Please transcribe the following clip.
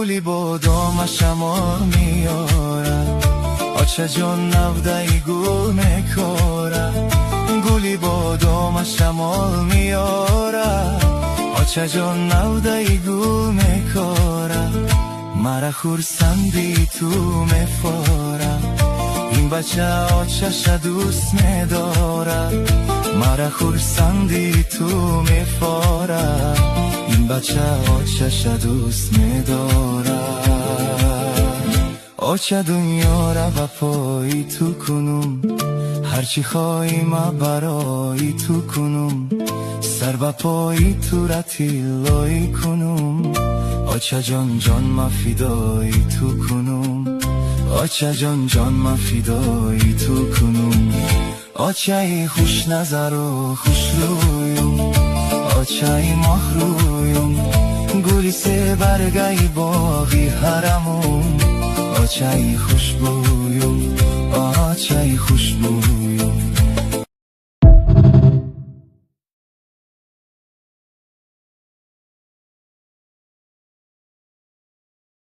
گولی بودم شمار میارم آچه جون نودهی گل میکارم گولی بودم شمار میارم آچه جون نودهی گل میکارم مرا خورسندی تو میفارم این بچه آچش دوست میدارم مرا خورسندی تو میفارم این بچه آچش دوست میدارم آچه دنیا را و پای تو کنم هرچی خواهی ما برای تو کنم سر و پای تو را تیلای کنم آچه جان جان ما فدای تو کنم آچه جان جان ما فدای تو کنم آچه خوش نظر و خوش رویم آچه ماه رویم گلی سه برگای باغی حرمم آچه خوش بویم آچه خوش بویم